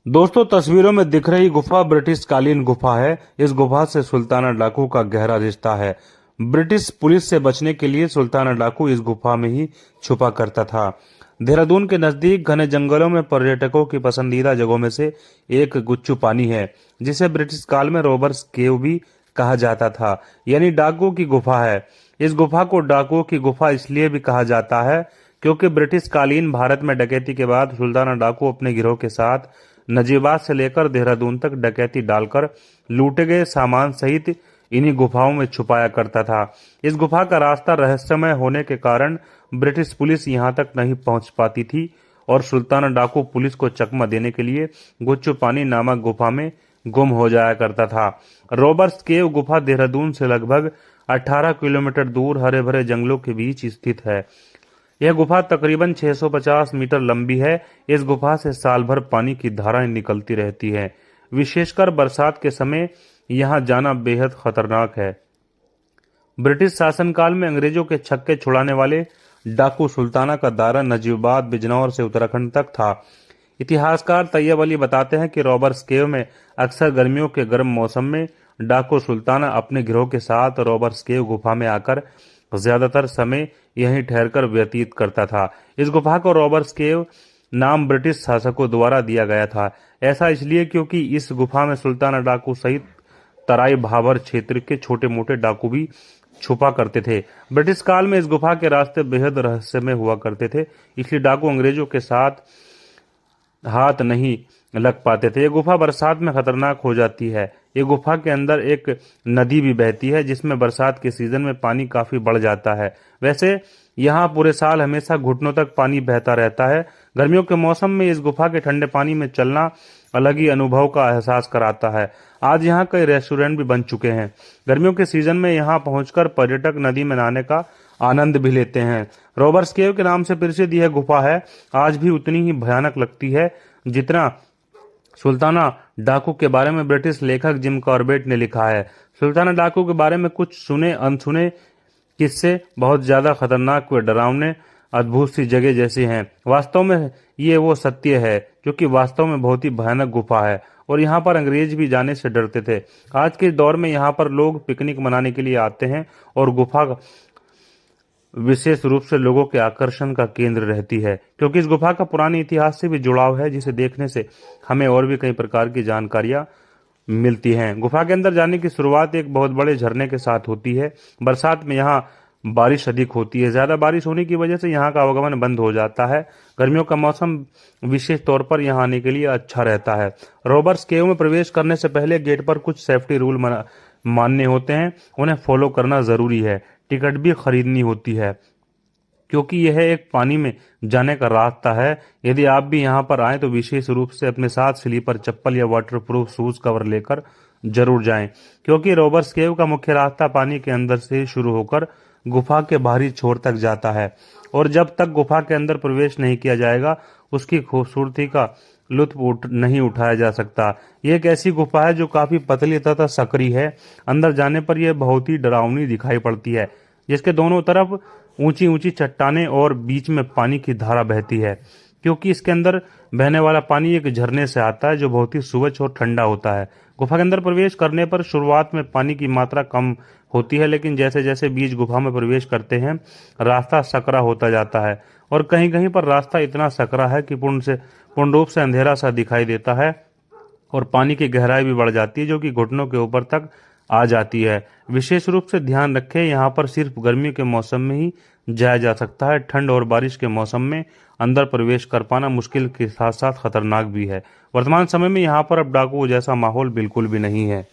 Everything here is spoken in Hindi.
दोस्तों, तस्वीरों में दिख रही गुफा ब्रिटिश कालीन गुफा है। इस गुफा से सुल्ताना डाकू का गहरा रिश्ता है। ब्रिटिश पुलिस से बचने के लिए सुल्ताना डाकू इस गुफा में ही छुपा करता था। देहरादून के नजदीक घने जंगलों में पर्यटकों की पसंदीदा जगहों में से एक गुच्चू पानी है, जिसे ब्रिटिश काल में रॉबर्स केव भी कहा जाता था, यानी डाकुओं की गुफा है। इस गुफा को डाकुओं की गुफा इसलिए भी कहा जाता है क्योंकि ब्रिटिश कालीन भारत में डकैती के बाद सुल्ताना डाकू अपने गिरोह के साथ नजीबाद से लेकर देहरादून तक डकैती डालकर लूटे गए सामान सहित इन्हीं गुफाओं में छुपाया करता था। इस गुफा का रास्ता रहस्यमय होने के कारण ब्रिटिश पुलिस यहां तक नहीं पहुंच पाती थी और सुल्ताना डाकू पुलिस को चकमा देने के लिए गुच्चू पानी नामक गुफा में गुम हो जाया करता था। रॉबर्ट्स केव गुफा देहरादून से लगभग 18 किलोमीटर दूर हरे भरे जंगलों के बीच स्थित है। यह गुफा तकरीबन 650 मीटर लंबी है। इस गुफा से साल भर पानी की धाराएं निकलती रहती हैं। विशेषकर बरसात के समय यहां जाना बेहद खतरनाक है। ब्रिटिश शासनकाल में अंग्रेजों के छक्के छुड़ाने वाले डाकू सुल्ताना का दायरा नजीबाद, बिजनौर से उत्तराखंड तक था। इतिहासकार तैयब अली बताते हैं कि रॉबर्ट्स केव में अक्सर गर्मियों के गर्म मौसम में डाकू सुल्ताना अपने गिरोह के साथ रॉबर्ट्स केव गुफा में आकर ज्यादातर समय यहीं ठहरकर व्यतीत करता था। इस गुफा को रॉबर्ट्स केव नाम ब्रिटिश शासकों द्वारा दिया गया था। ऐसा इसलिए क्योंकि इस गुफा में सुल्ताना डाकू सहित तराई भाबर क्षेत्र के छोटे मोटे डाकू भी छुपा करते थे। ब्रिटिश काल में इस गुफा के रास्ते बेहद रहस्यमय हुआ करते थे, इसलिए डाकू अंग्रेजों के साथ हाथ नहीं लग पाते थे। ये गुफा बरसात में खतरनाक हो जाती है। ये गुफा के अंदर एक नदी भी बहती है, जिसमें बरसात के सीजन में पानी काफी बढ़ जाता है। वैसे यहाँ पूरे साल हमेशा घुटनों तक पानी बहता रहता है। गर्मियों के मौसम में इस गुफा के ठंडे पानी में चलना अलग ही अनुभव का एहसास कराता है। आज यहाँ कई रेस्टोरेंट भी बन चुके हैं। गर्मियों के सीजन में यहाँ पहुंचकर पर्यटक नदी में नहाने का आनंद भी लेते हैं। रॉबर्ट्स केव के नाम से प्रसिद्ध यह गुफा है आज भी उतनी ही भयानक लगती है जितना सुल्ताना डाकू के बारे में ब्रिटिश लेखक जिम कॉर्बेट ने लिखा है। सुल्ताना डाकू के बारे में कुछ सुने अनसुने किस्से बहुत ज्यादा खतरनाक व डरावने अद्भुत सी जगह जैसी हैं। वास्तव में ये वो सत्य है, क्योंकि वास्तव में बहुत ही भयानक गुफा है और यहाँ पर अंग्रेज भी जाने से डरते थे। आज के दौर में यहाँ पर लोग पिकनिक मनाने के लिए आते हैं और गुफा विशेष रूप से लोगों के आकर्षण का केंद्र रहती है, क्योंकि इस गुफा का पुराने इतिहास से भी जुड़ाव है, जिसे देखने से हमें और भी कई प्रकार की जानकारियां मिलती हैं। गुफा के अंदर जाने की शुरुआत एक बहुत बड़े झरने के साथ होती है। बरसात में यहाँ बारिश अधिक होती है। ज्यादा बारिश होने की वजह से यहाँ का आवागमन बंद हो जाता है। गर्मियों का मौसम विशेष तौर पर यहाँ आने के लिए अच्छा रहता है। रॉबर्ट्स केव में प्रवेश करने से पहले गेट पर कुछ सेफ्टी रूल मानने होते हैं, उन्हें फॉलो करना जरूरी है। टिकट भी खरीदनी होती है, क्योंकि यह एक पानी में जाने का रास्ता है। यदि आप भी यहाँ पर आए तो विशेष रूप से अपने साथ स्लीपर चप्पल या वाटरप्रूफ शूज कवर लेकर जरूर जाएं, क्योंकि रॉबर्ट्स केव का मुख्य रास्ता पानी के अंदर से शुरू होकर गुफा के बाहरी छोर तक जाता है और जब तक गुफा के अंदर प्रवेश नहीं किया जाएगा उसकी खूबसूरती का लुत्फ नहीं उठाया जा सकता। यह एक ऐसी गुफा है जो काफी पतली तथा सकरी है। अंदर जाने पर यह बहुत ही डरावनी दिखाई पड़ती है, जिसके दोनों तरफ ऊंची ऊंची चट्टानें और बीच में पानी की धारा बहती है। क्योंकि इसके अंदर बहने वाला पानी एक झरने से आता है जो बहुत ही स्वच्छ और ठंडा होता है। गुफा के अंदर प्रवेश करने पर शुरुआत में पानी की मात्रा कम होती है, लेकिन जैसे जैसे बीच गुफा में प्रवेश करते हैं रास्ता सकरा होता जाता है और कहीं कहीं पर रास्ता इतना सकरा है कि पूर्ण रूप से अंधेरा सा दिखाई देता है और पानी की गहराई भी बढ़ जाती है, जो कि घुटनों के ऊपर तक आ जाती है। विशेष रूप से ध्यान रखें, यहाँ पर सिर्फ गर्मी के मौसम में ही जाया जा सकता है। ठंड और बारिश के मौसम में अंदर प्रवेश कर पाना मुश्किल के साथ साथ खतरनाक भी है। वर्तमान समय में यहाँ पर अब डाकू जैसा माहौल बिल्कुल भी नहीं है।